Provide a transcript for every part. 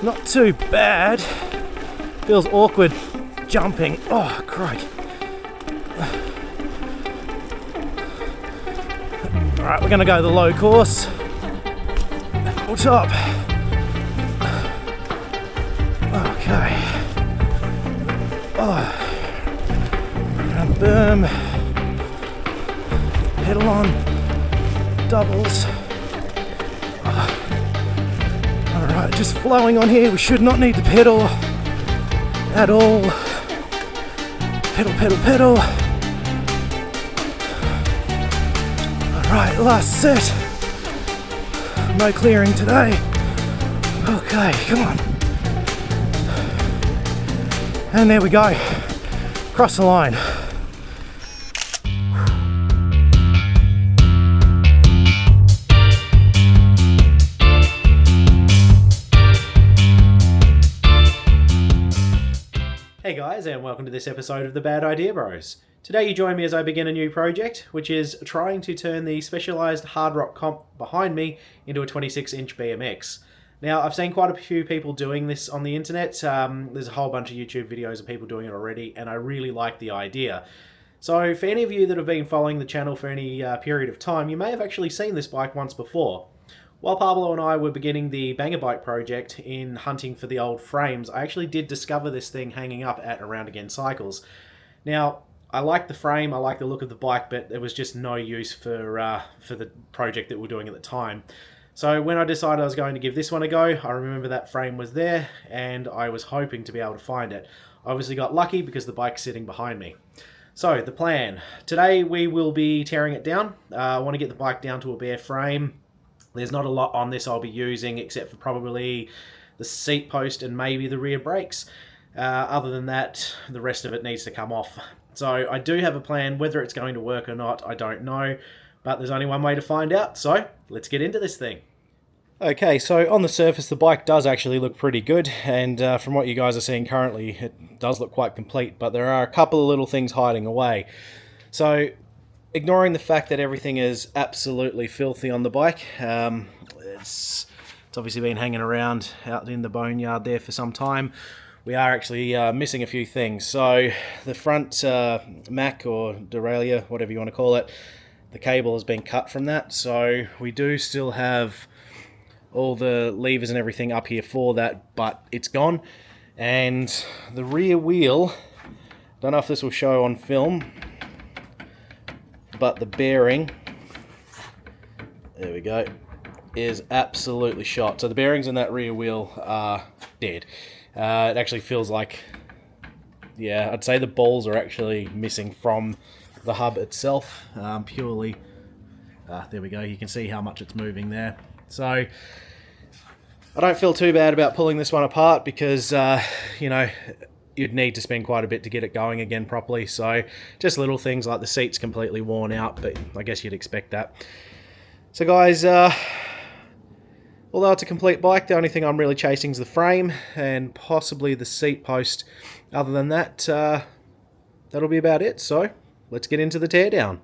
Not too bad. Feels awkward jumping. Oh, crikey. Alright, we're going to go the low course. Full top. Okay. Oh. And boom. Pedal on. Doubles. Alright, just flowing on here. We should not need to pedal at all. Pedal, pedal, pedal. Alright, last set. No clearing today. Okay, come on. And there we go. Cross the line. Hey guys, and welcome to this episode of the Bad Idea Bros. Today you join me as I begin a new project, which is trying to turn the Specialized hard rock comp behind me into a 26-inch BMX. Now, I've seen quite a few people doing this on the internet. There's a whole bunch of YouTube videos of people doing it already, and I really like the idea. So, for any of you that have been following the channel for any period of time, you may have actually seen this bike once before. While Pablo and I were beginning the Banger Bike project in hunting for the old frames, I actually did discover this thing hanging up at Around Again Cycles. Now, I like the frame, I like the look of the bike, but there was just no use for the project that we were doing at the time. So when I decided I was going to give this one a go, I remember that frame was there, and I was hoping to be able to find it. I obviously got lucky because the bike's sitting behind me. So, the plan. Today we will be tearing it down. I want to get the bike down to a bare frame. There's not a lot on this I'll be using, except for probably the seat post and maybe the rear brakes. Other than that, the rest of it needs to come off. So I do have a plan. Whether it's going to work or not, I don't know. But there's only one way to find out, so let's get into this thing. Okay, so on the surface, the bike does actually look pretty good, and from what you guys are seeing currently, it does look quite complete, but there are a couple of little things hiding away. So, ignoring the fact that everything is absolutely filthy on the bike, it's obviously been hanging around out in the boneyard there for some time. We are actually missing a few things. So the front Mac or derailleur, whatever you want to call it, the cable has been cut from that. So we do still have all the levers and everything up here for that, but it's gone. And the rear wheel, don't know if this will show on film, but the bearing, there we go, is absolutely shot. So the bearings in that rear wheel are dead. It actually feels like, yeah, I'd say the balls are actually missing from the hub itself, purely, there we go, you can see how much it's moving there. So, I don't feel too bad about pulling this one apart because, you know, you'd need to spend quite a bit to get it going again properly. So, just little things like the seat's completely worn out, but I guess you'd expect that. So guys, although it's a complete bike, the only thing I'm really chasing is the frame and possibly the seat post. Other than that, that'll be about it. So, let's get into the teardown.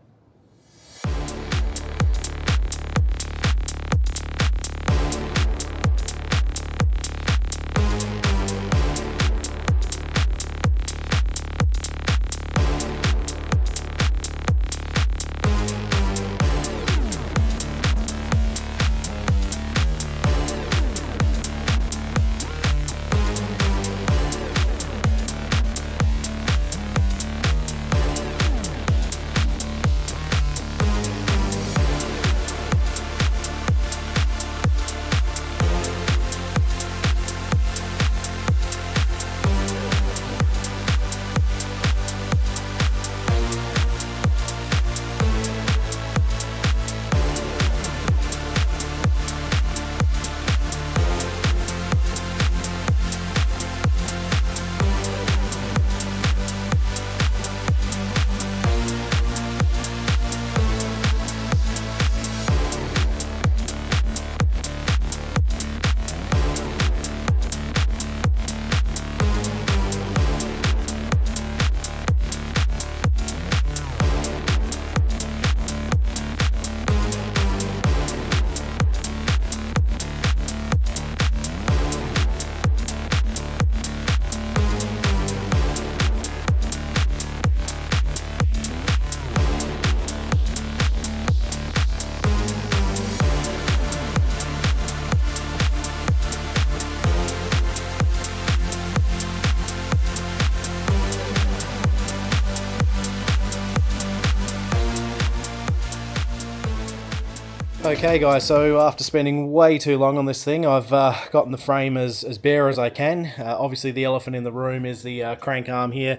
Okay guys, so after spending way too long on this thing, I've gotten the frame as bare as I can. Obviously the elephant in the room is the crank arm here,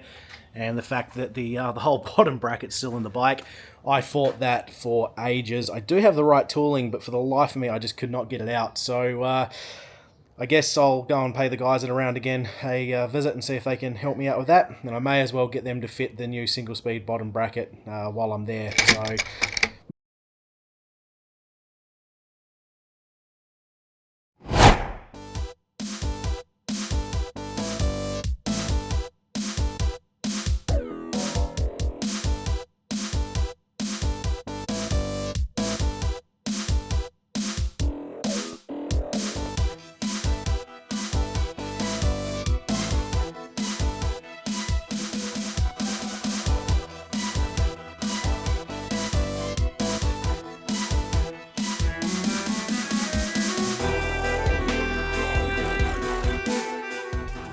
and the fact that the whole bottom bracket's still in the bike. I fought that for ages. I do have the right tooling, but for the life of me I just could not get it out. So I guess I'll go and pay the guys at Around Again a visit and see if they can help me out with that. And I may as well get them to fit the new single speed bottom bracket while I'm there. So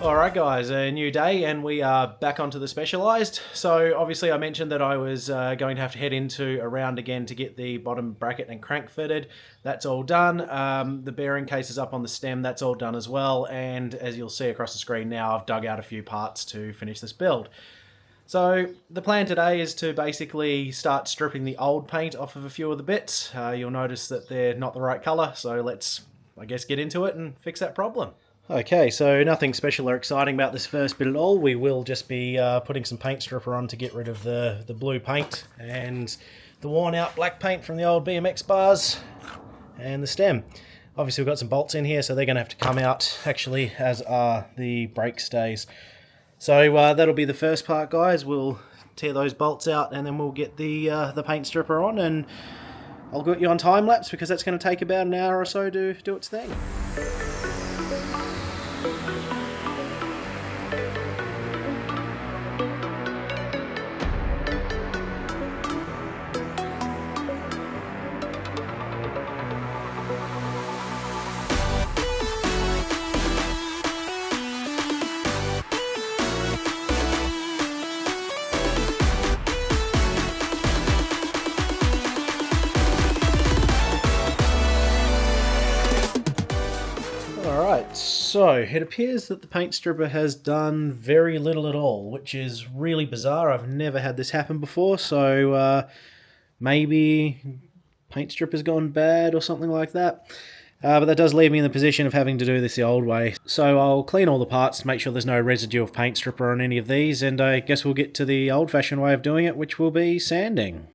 alright guys, a new day and we are back onto the Specialized. So obviously I mentioned that I was going to have to head into Around Again to get the bottom bracket and crank fitted. That's all done. The bearing case is up on the stem, that's all done as well. And as you'll see across the screen now, I've dug out a few parts to finish this build. So the plan today is to basically start stripping the old paint off of a few of the bits. You'll notice that they're not the right colour, so let's, I guess, get into it and fix that problem. Okay, so nothing special or exciting about this first bit at all. We will just be putting some paint stripper on to get rid of the blue paint and the worn out black paint from the old BMX bars and the stem. Obviously we've got some bolts in here, so they're going to have to come out, actually, as are the brake stays. So that'll be the first part, guys. We'll tear those bolts out and then we'll get the paint stripper on, and I'll get you on time lapse because that's going to take about an hour or so to do its thing. Alright, so it appears that the paint stripper has done very little at all, which is really bizarre. I've never had this happen before, so maybe paint stripper's gone bad or something like that. But that does leave me in the position of having to do this the old way. So I'll clean all the parts to make sure there's no residue of paint stripper on any of these, and I guess we'll get to the old-fashioned way of doing it, which will be sanding.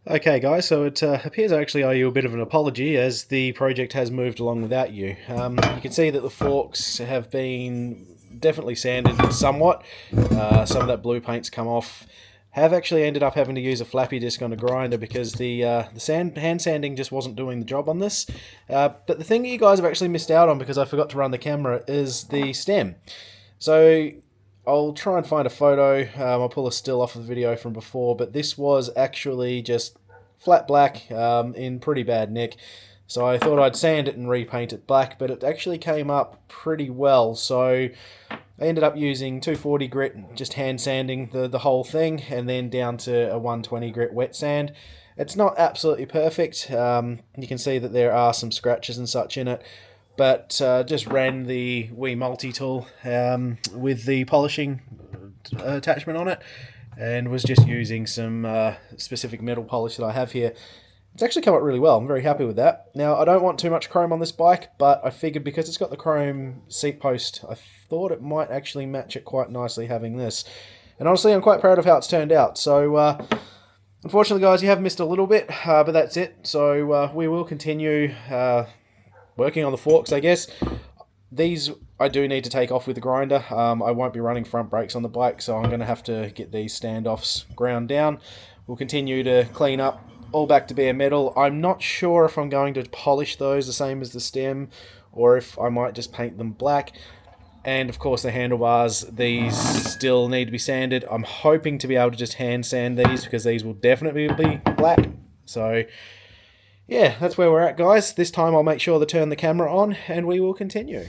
Okay guys, so it appears I actually owe you a bit of an apology as the project has moved along without you. You can see that the forks have been definitely sanded somewhat. Some of that blue paint's come off. Have actually ended up having to use a flappy disc on a grinder because the hand sanding just wasn't doing the job on this. But the thing that you guys have actually missed out on, because I forgot to run the camera, is the stem. So I'll try and find a photo. I'll pull a still off of the video from before, but this was actually just flat black in pretty bad nick. So I thought I'd sand it and repaint it black, but it actually came up pretty well. So I ended up using 240 grit, just hand sanding the whole thing, and then down to a 120 grit wet sand. It's not absolutely perfect. You can see that there are some scratches and such in it. But just ran the Wii multi-tool with the polishing attachment on it, and was just using some specific metal polish that I have here. It's actually come out really well. I'm very happy with that. Now, I don't want too much chrome on this bike, but I figured because it's got the chrome seat post, I thought it might actually match it quite nicely having this. And honestly, I'm quite proud of how it's turned out. So, unfortunately, guys, you have missed a little bit, but that's it. So, we will continue working on the forks, I guess. These I do need to take off with the grinder. I won't be running front brakes on the bike, so I'm going to have to get these standoffs ground down. We'll continue to clean up, all back to bare metal. I'm not sure if I'm going to polish those the same as the stem, or if I might just paint them black. And of course the handlebars, these still need to be sanded. I'm hoping to be able to just hand sand these, because these will definitely be black. So yeah, that's where we're at, guys. This time I'll make sure to turn the camera on and we will continue.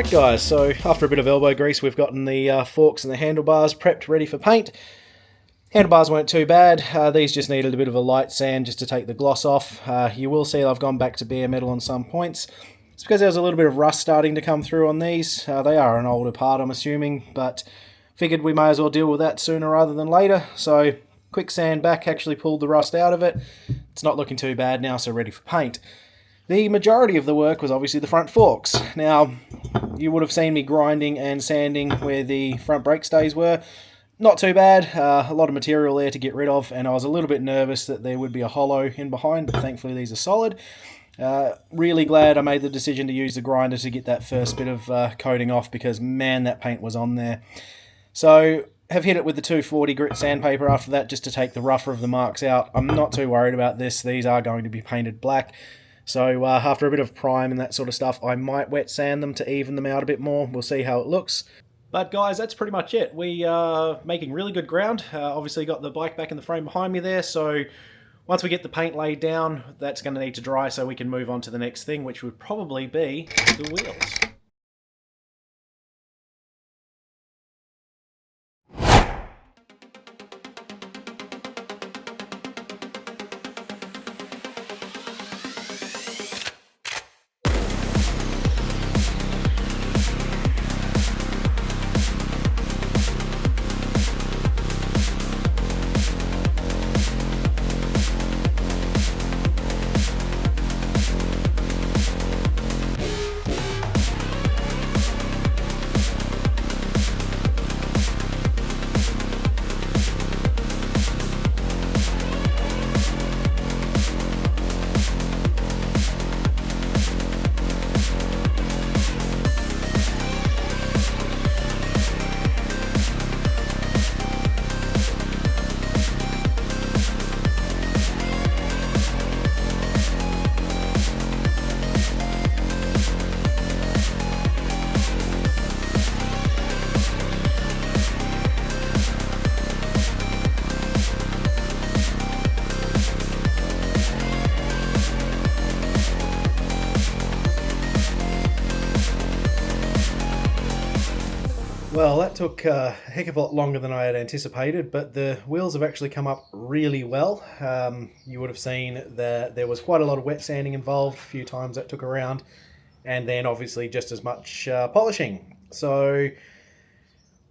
Alright guys, so after a bit of elbow grease we've gotten the forks and the handlebars prepped ready for paint. Handlebars weren't too bad, these just needed a bit of a light sand just to take the gloss off. You will see I've gone back to bare metal on some points. It's because there was a little bit of rust starting to come through on these. They are an older part I'm assuming, but figured we may as well deal with that sooner rather than later. So quick sand back actually pulled the rust out of it. It's not looking too bad now, so ready for paint. The majority of the work was obviously the front forks. Now, you would have seen me grinding and sanding where the front brake stays were. Not too bad, a lot of material there to get rid of, and I was a little bit nervous that there would be a hollow in behind, but thankfully these are solid. Really glad I made the decision to use the grinder to get that first bit of coating off, because man, that paint was on there. So, have hit it with the 240 grit sandpaper after that just to take the rougher of the marks out. I'm not too worried about this, these are going to be painted black. So after a bit of prime and that sort of stuff, I might wet sand them to even them out a bit more. We'll see how it looks. But guys, that's pretty much it. We are making really good ground. Obviously got the bike back in the frame behind me there, so once we get the paint laid down, that's going to need to dry so we can move on to the next thing, which would probably be the wheels. Well, that took a heck of a lot longer than I had anticipated, but the wheels have actually come up really well. You would have seen that there was quite a lot of wet sanding involved, a few times that took around, and then obviously just as much polishing. So,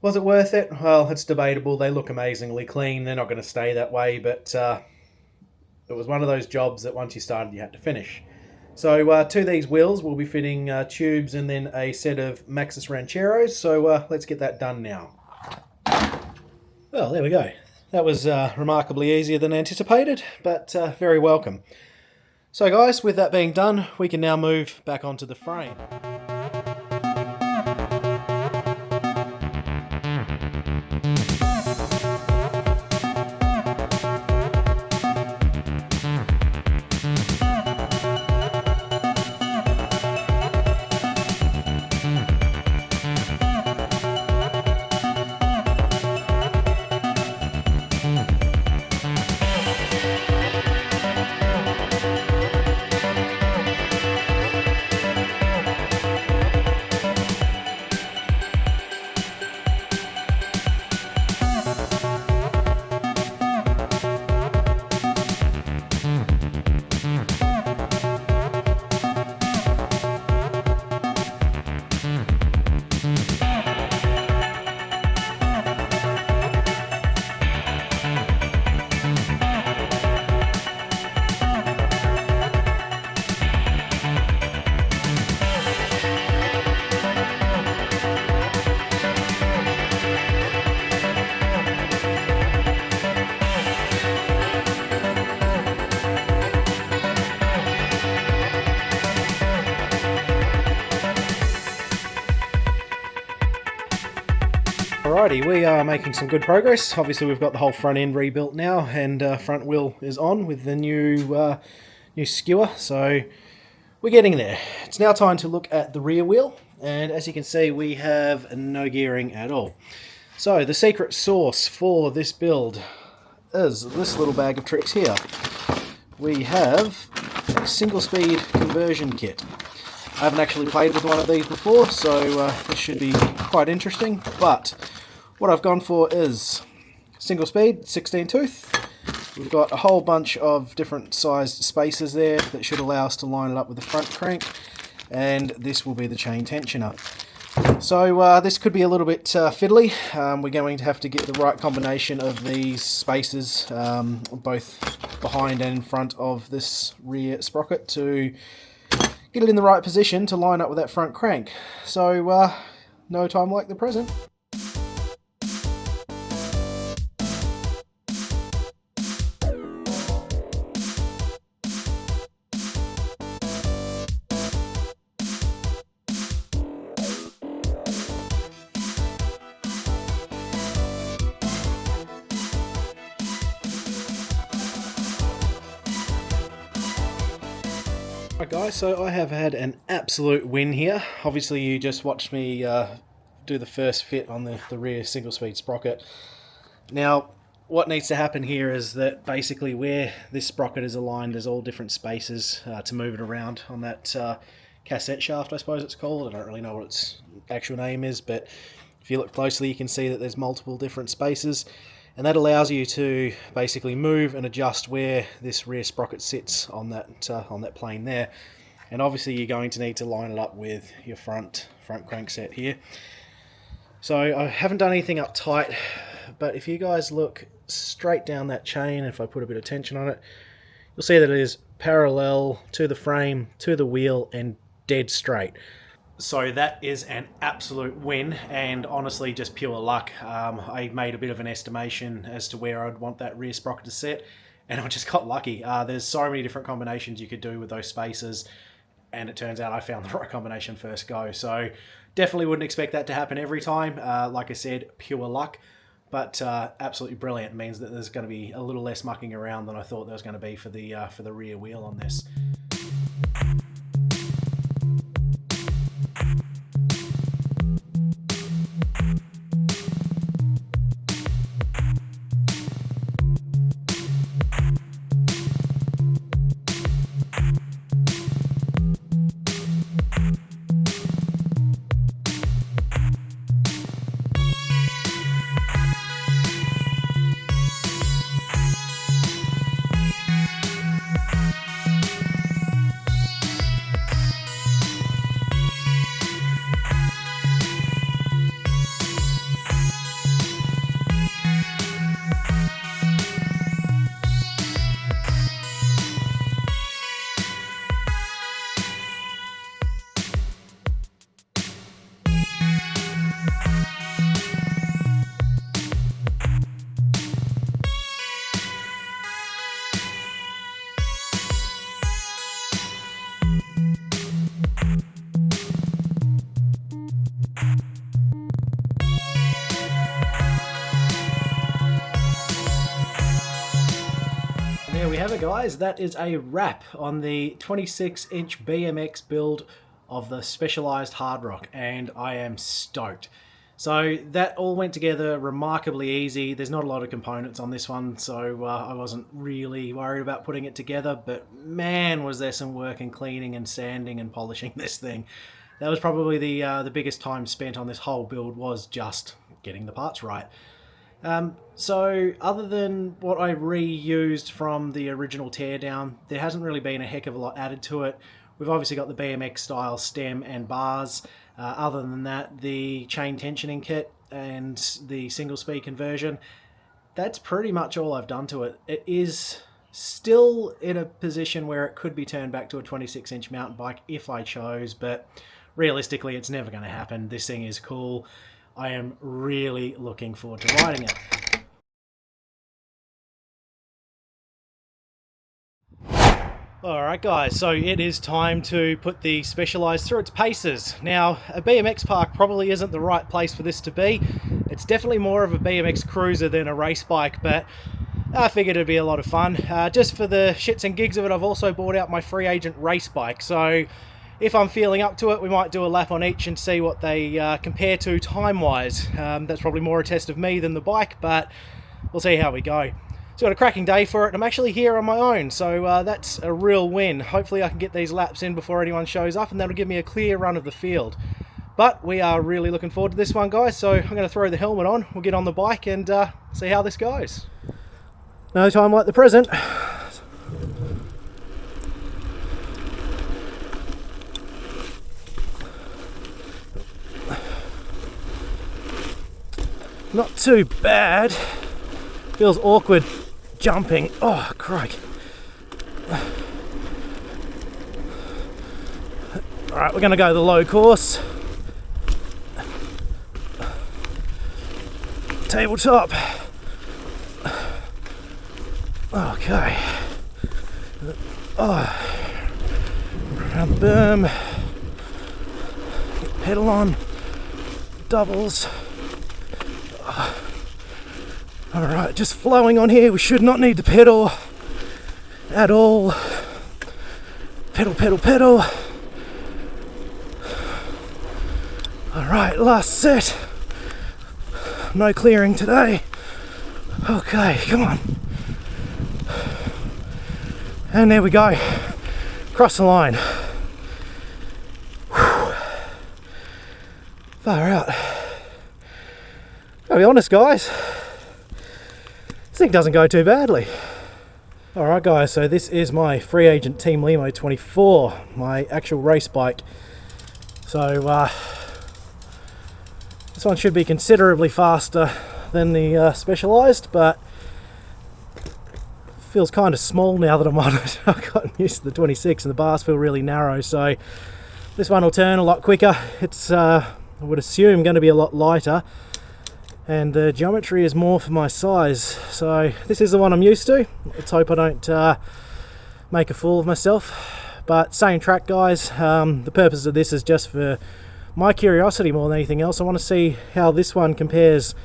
was it worth it? Well, it's debatable. They look amazingly clean. They're not going to stay that way, but it was one of those jobs that once you started, you had to finish. So to these wheels, we'll be fitting tubes and then a set of Maxxis Rancheros. So let's get that done now. Well, there we go. That was remarkably easier than anticipated, but very welcome. So guys, with that being done, we can now move back onto the frame. Alrighty, we are making some good progress. Obviously we've got the whole front end rebuilt now, and front wheel is on with the new skewer, so we're getting there. It's now time to look at the rear wheel, and as you can see we have no gearing at all. So the secret sauce for this build is this little bag of tricks here. We have a single speed conversion kit. I haven't actually played with one of these before, so this should be quite interesting. But what I've gone for is single speed, 16 tooth. We've got a whole bunch of different sized spacers there that should allow us to line it up with the front crank, and this will be the chain tensioner. So this could be a little bit fiddly. We're going to have to get the right combination of these spacers, both behind and in front of this rear sprocket, to get it in the right position to line up with that front crank. So no time like the present. Right guys, so I have had an absolute win here. Obviously you just watched me do the first fit on the rear single speed sprocket. Now what needs to happen here is that basically where this sprocket is aligned, there's all different spaces to move it around on that cassette shaft, I suppose it's called. I don't really know what its actual name is, but if you look closely you can see that there's multiple different spaces. And that allows you to basically move and adjust where this rear sprocket sits on that plane there. And obviously you're going to need to line it up with your front crankset here. So I haven't done anything up tight, but if you guys look straight down that chain, if I put a bit of tension on it, you'll see that it is parallel to the frame, to the wheel, and dead straight. So that is an absolute win, and honestly just pure luck. I made a bit of an estimation as to where I'd want that rear sprocket to sit, and I just got lucky. There's so many different combinations you could do with those spacers, and it turns out I found the right combination first go. So definitely wouldn't expect that to happen every time. Like I said, pure luck, but absolutely brilliant. It means that there's going to be a little less mucking around than I thought there was going to be for the rear wheel on this. There we have it guys, that is a wrap on the 26-inch BMX build of the Specialized Hard Rock, and I am stoked. So that all went together remarkably easy. There's not a lot of components on this one, so I wasn't really worried about putting it together, but man was there some work in cleaning and sanding and polishing this thing. That was probably the biggest time spent on this whole build, was just getting the parts right. So other than what I reused from the original teardown, there hasn't really been a heck of a lot added to it. We've obviously got the BMX style stem and bars. Other than that, the chain tensioning kit and the single speed conversion, that's pretty much all I've done to it. It is still in a position where it could be turned back to a 26-inch mountain bike if I chose, but realistically it's never going to happen. This thing is cool. I am really looking forward to riding it. Alright guys, so it is time to put the Specialized through its paces. Now, a BMX park probably isn't the right place for this to be. It's definitely more of a BMX cruiser than a race bike, but I figured it'd be a lot of fun. Just for the shits and gigs of it, I've also bought out my free agent race bike, so if I'm feeling up to it, we might do a lap on each and see what they compare to time-wise. That's probably more a test of me than the bike, but we'll see how we go. It's got a cracking day for it. I'm actually here on my own, so that's a real win. Hopefully I can get these laps in before anyone shows up, and that'll give me a clear run of the field. But we are really looking forward to this one, guys, so I'm going to throw the helmet on, we'll get on the bike and see how this goes. No time like the present. Not too bad. Feels awkward jumping. Oh, crikey. Alright, we're going to go the low course. Tabletop. Okay. Oh. Around the berm. Pedal on. Doubles. Alright, just flowing on here. We should not need to pedal at all. Pedal, pedal, pedal. Alright, last set. No clearing today. Okay, come on. And there we go. Cross the line. Whew. Far out. Gotta be honest, guys. This thing doesn't go too badly. Alright guys, so this is my free agent Team Limo 24, my actual race bike. So this one should be considerably faster than the Specialized, but feels kind of small now that I'm on it. I've gotten used to the 26 and the bars feel really narrow, so this one will turn a lot quicker. It's I would assume going to be a lot lighter, and the geometry is more for my size, so this is the one I'm used to. Let's hope I don't make a fool of myself. But same track, guys. The purpose of this is just for my curiosity more than anything else. I want to see how this one compares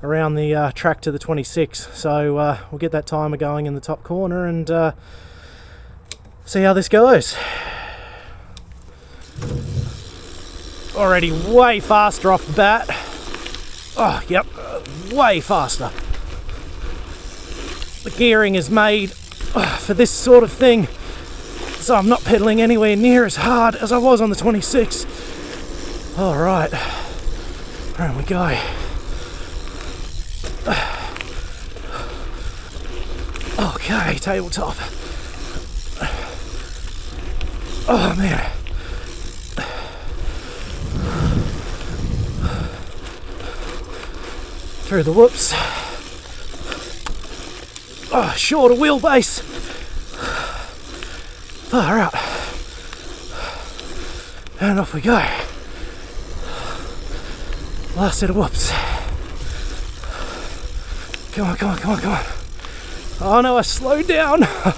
around the track to the 26, so we'll get that timer going in the top corner and see how this goes. Already way faster off the bat. Oh, yep, way faster. The gearing is made for this sort of thing, so I'm not pedaling anywhere near as hard as I was on the 26. Alright, there we go. Okay, tabletop. Oh man. Through the whoops. Oh, shorter wheelbase. Far out. And off we go. Last set of whoops. Come on, come on, come on, come on. Oh no, I slowed down. I'm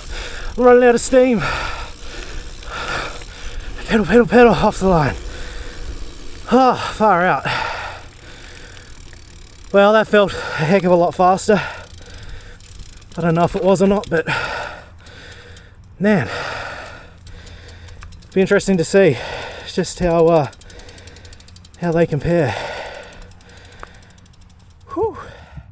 running out of steam. Pedal, pedal, pedal, off the line. Oh, far out. Well, that felt a heck of a lot faster. I don't know if it was or not, but man, it'd be interesting to see just how they compare. Whew.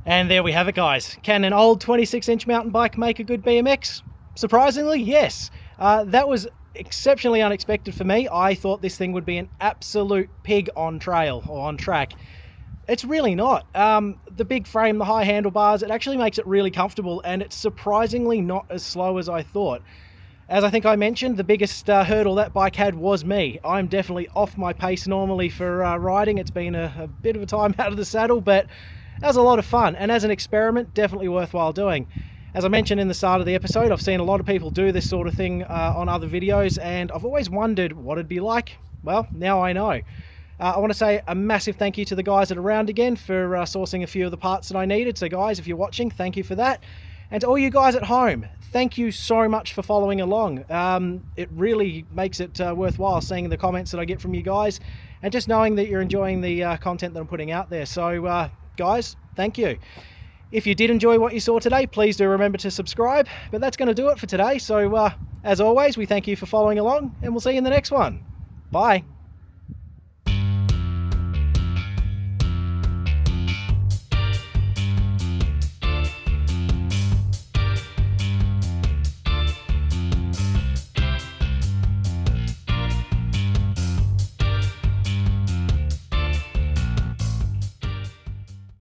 And there we have it, guys. Can an old 26-inch mountain bike make a good BMX? Surprisingly, yes. That was exceptionally unexpected for me. I thought this thing would be an absolute pig on trail or on track. It's really not. The big frame, the high handlebars, it actually makes it really comfortable, and it's surprisingly not as slow as I thought. As I think I mentioned, the biggest hurdle that bike had was me. I'm definitely off my pace normally for riding. It's been a bit of a time out of the saddle, but that was a lot of fun, and as an experiment, definitely worthwhile doing. As I mentioned in the start of the episode, I've seen a lot of people do this sort of thing on other videos, and I've always wondered what it'd be like. Well, now I know. I want to say a massive thank you to the guys at Around again for sourcing a few of the parts that I needed. So guys, if you're watching, thank you for that. And to all you guys at home, thank you so much for following along. It really makes it worthwhile seeing the comments that I get from you guys, and just knowing that you're enjoying the content that I'm putting out there. So guys, thank you. If you did enjoy what you saw today, please do remember to subscribe. But that's going to do it for today. So as always, we thank you for following along, and we'll see you in the next one. Bye.